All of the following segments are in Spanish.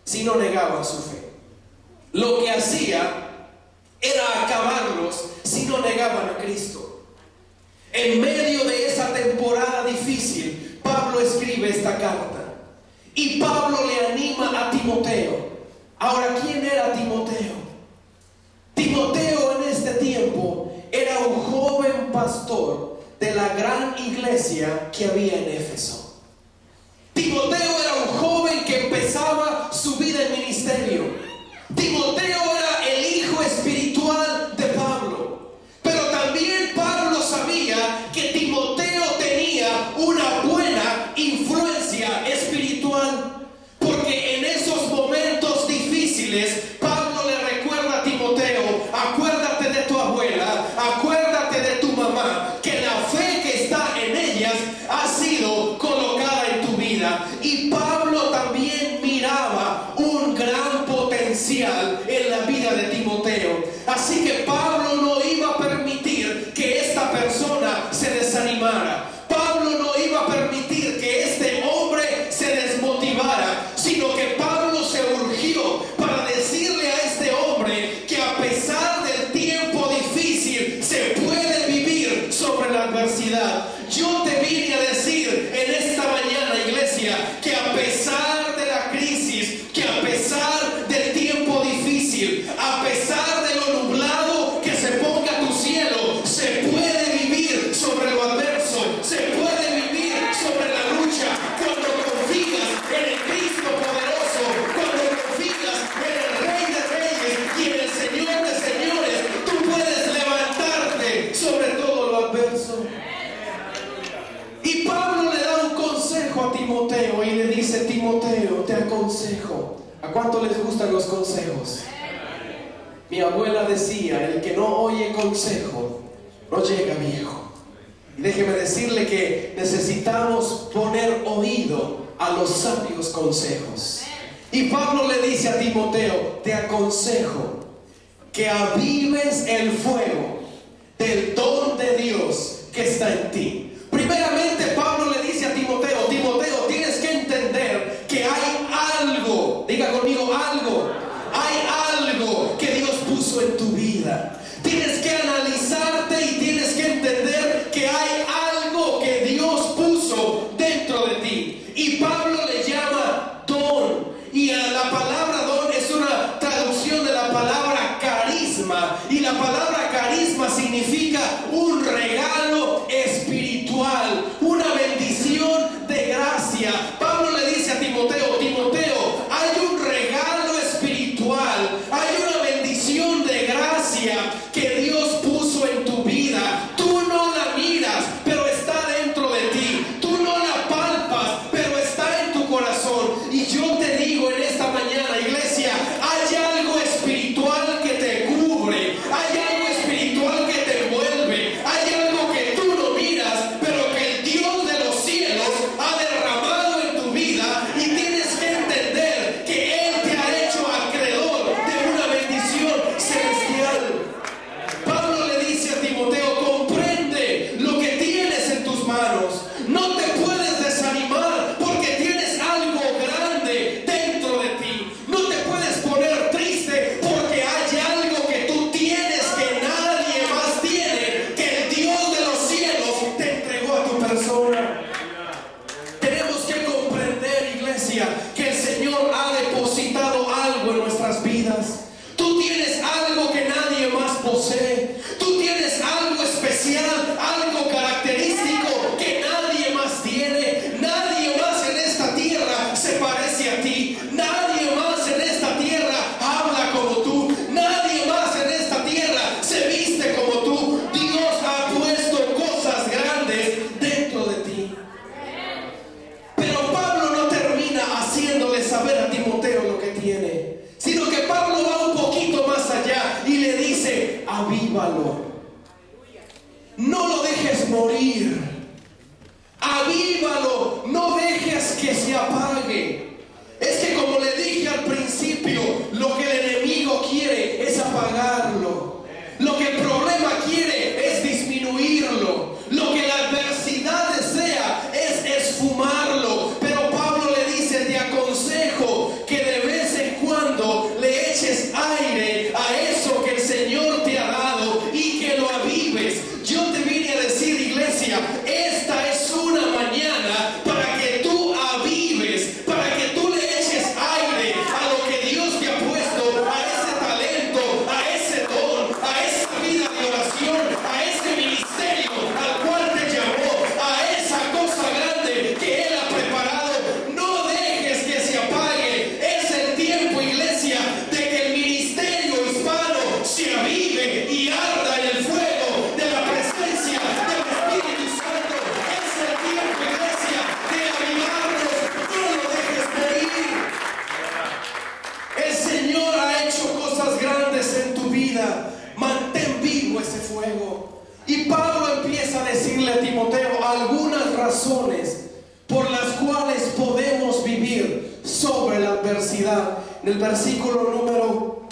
si no negaban su fe. Lo que hacía era acabarlos si no negaban a Cristo. En medio de esa temporada difícil, Pablo escribe esta carta. Y Pablo le anima a Timoteo. Ahora, ¿quién era Timoteo? Timoteo en este tiempo era un joven pastor de la gran iglesia que había en Éfeso. Timoteo era un joven que empezaba su vida en ministerio. Timoteo era el hijo espiritual de Pablo. Pero también Pablo sabía que Timoteo tenía una buena influencia espiritual, porque en esos momentos difíciles Pablo le recuerda a Timoteo: acuérdate de tu abuela, acuérdate de tu mamá, que la fe que está en ellas ha sido colocada en tu vida. Y Pablo también miraba un gran potencial en la vida de Timoteo. Así que Pablo no iba a permitir que esta persona se desanimara. Pablo no iba a permitir que este hombre se desmotivara, sino que Pablo se urgió para decirle a este hombre que a pesar del tiempo difícil se puede vivir sobre la adversidad. Yo te vine a decir en esta mañana, iglesia, que a pesar de la crisis, que a pesar del tiempo difícil, a pesar de lo nublado que se ponga tu cielo, se puede vivir sobre lo adverso, se puede vivir sobre la lucha cuando confías en el Cristo poderoso, cuando confías en el Rey de Reyes y en el Señor de Señores. Tú puedes levantarte sobre todo lo adverso. Y Pablo le da un consejo a Timoteo y le dice: Timoteo, te aconsejo. ¿A cuánto les gustan los consejos? Mi abuela decía: el que no oye consejo no llega viejo. Y déjeme decirle que necesitamos poner oído a los sabios consejos. Y Pablo le dice a Timoteo: te aconsejo que avives el fuego del don de Dios que está en ti. Primeramente, Pablo le dice a Timoteo: Timoteo, tienes que entender que hay algo, diga conmigo, algo. Hay algo que Dios puso en tu vida. Tienes que analizarte y tienes que entender que hay algo que Dios puso dentro de ti. Y Pablo le llama don. Y la palabra don es una traducción de la palabra carisma. Y la palabra carisma significa un regalo espiritual, una bendición de gracia. Pablo le dice a Timoteo: Timoteo, hay un regalo espiritual, hay una bendición de gracia que Dios puso en tu vida. Tú no la miras, pero está dentro de ti. Tú no la palpas, pero está en tu corazón. Y yo te digo en esta mañana, iglesia, hay algo espiritual que te cubre, hay algo espiritual que te envuelve, hay algo que tú no miras, pero que el Dios de los cielos ha derramado en tu vida. Y tienes que entender que Él te ha hecho acreedor de una bendición celestial. Pablo le dice a Timoteo: comprende lo que tienes en tus manos. No te puedes desanimar porque tienes algo grande dentro de ti. No te puedes poner triste porque hay algo que tú tienes que nadie más tiene, que el Dios de los cielos te entregó a tu persona. Tenemos que comprender, iglesia, que el Señor ha depositado algo en nuestras vidas. Tú tienes algo que nadie más posee. Tú tienes algo especial, algo característico que nadie más tiene. Nadie más en esta tierra se parece a ti. Nadie más en esta tierra habla como tú. Nadie más en esta tierra se viste como tú. Dios ha puesto cosas grandes dentro de ti. Pero Pablo no termina haciéndole saber a Timoteo lo que tiene, sino que Pablo va un poquito más allá y le dice: avívalo. No lo dejes morir. Avívalo. No dejes que se apague. Es que, como le dije al principio, lo que el enemigo quiere es apagarlo. Lo que el problema quiere es disminuirlo. Lo que la adversidad desea es esfumarlo. Pero Pablo le dice: te aconsejo que de vez en vida, mantén vivo ese fuego. Y Pablo empieza a decirle a Timoteo algunas razones por las cuales podemos vivir sobre la adversidad. En el versículo número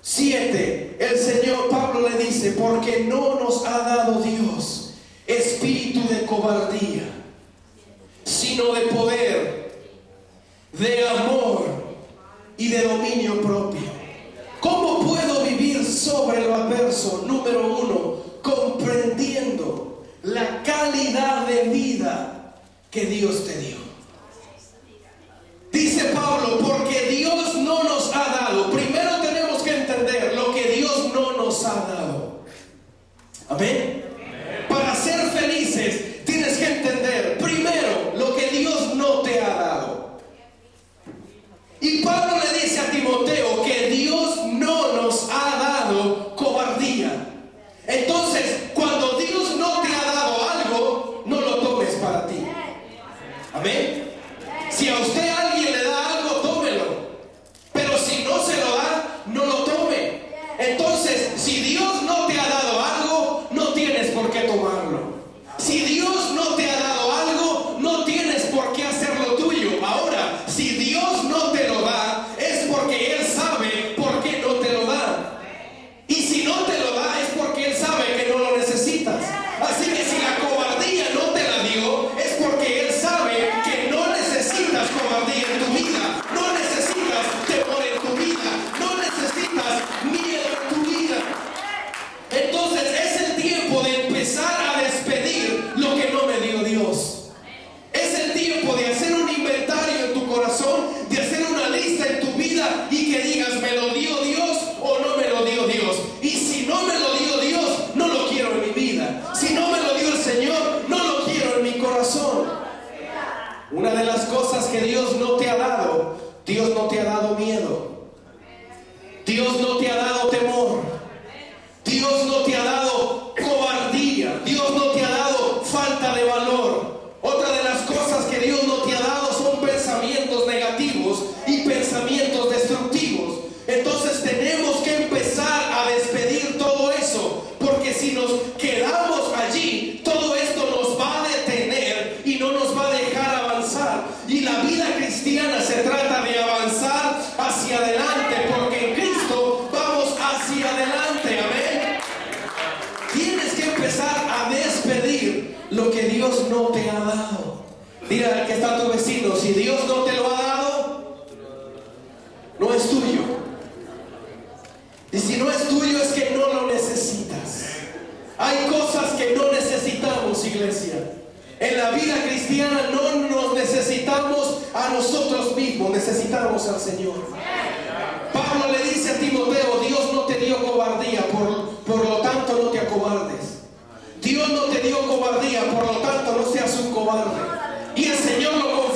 7, el Señor Pablo le dice: porque no nos ha dado Dios espíritu de cobardía, sino de poder, de amor y de dominio propio. ¿Cómo puedo vivir sobre lo adverso? Número 1, comprendiendo la calidad de vida que Dios te dio. Dice Pablo: porque Dios no nos ha dado. Primero tenemos que entender lo que Dios no nos ha dado. Amén. Para ser felices tienes que entender primero lo que Dios no te ha dado. Y Pablo le dice a Timoteo que Dios no nos ha dado cobardía. Entonces, cuando Dios no te ha dado algo, no lo tomes para ti. Amén. Si a usted alguien le da algo, tómelo. Pero si no se lo da, no lo tome. Entonces, si Dios no te ha dado algo, no tienes por qué tomarlo. Si Dios no te ha dado algo, no tienes por qué hacerlo tuyo. Ahora, si Dios no te lo da, es porque Él sabe por qué no te lo da. Y si no te lo da, es porque Él sabe que no lo necesitas. Así que si la cobardía no te la dio, es porque Él sabe que no necesitas cobardía en tu vida, no necesitas temor en tu vida, no necesitas miedo en tu vida. Entonces es el tiempo de empezar a despedir lo que no me dio Dios. Es el tiempo de hacer un inventario en tu corazón, de hacer una lista en tu vida y que digas: ¿me lo dio Dios o no me lo dio Dios? Y si no me lo dio Dios, no lo quiero en mi vida. Si no me lo dio el Señor, no lo quiero en mi corazón. Una de las cosas que Dios no te ha dado, Dios no te ha dado miedo. Dios no te ha dado temor. Dios no te ha dado cobardía. Dios no te ha dado falta de valor. Otra de las cosas que Dios no te ha dado son pensamientos negativos y pensamientos destructivos. Entonces tenemos que empezar a despedir todo eso, porque si nos quedamos allí, todo esto nos va a detener y no nos va a dejar avanzar. Y la vida cristiana se trata de avanzar hacia adelante, porque en Cristo vamos hacia adelante. Amén. Tienes que empezar a despedir lo que Dios no te ha dado. Dile al que está a tu vecino: si Dios no te lo ha dado, no es tuyo. Y si no es tuyo, es que no lo necesitas. Hay cosas que no necesitamos, iglesia. En la vida cristiana no nos necesitamos a nosotros mismos, necesitamos al Señor. Pablo le dice a Timoteo: Dios no te dio cobardía, por lo tanto no te acobardes. Dios no te dio cobardía, por lo tanto no seas un cobarde. Y el Señor lo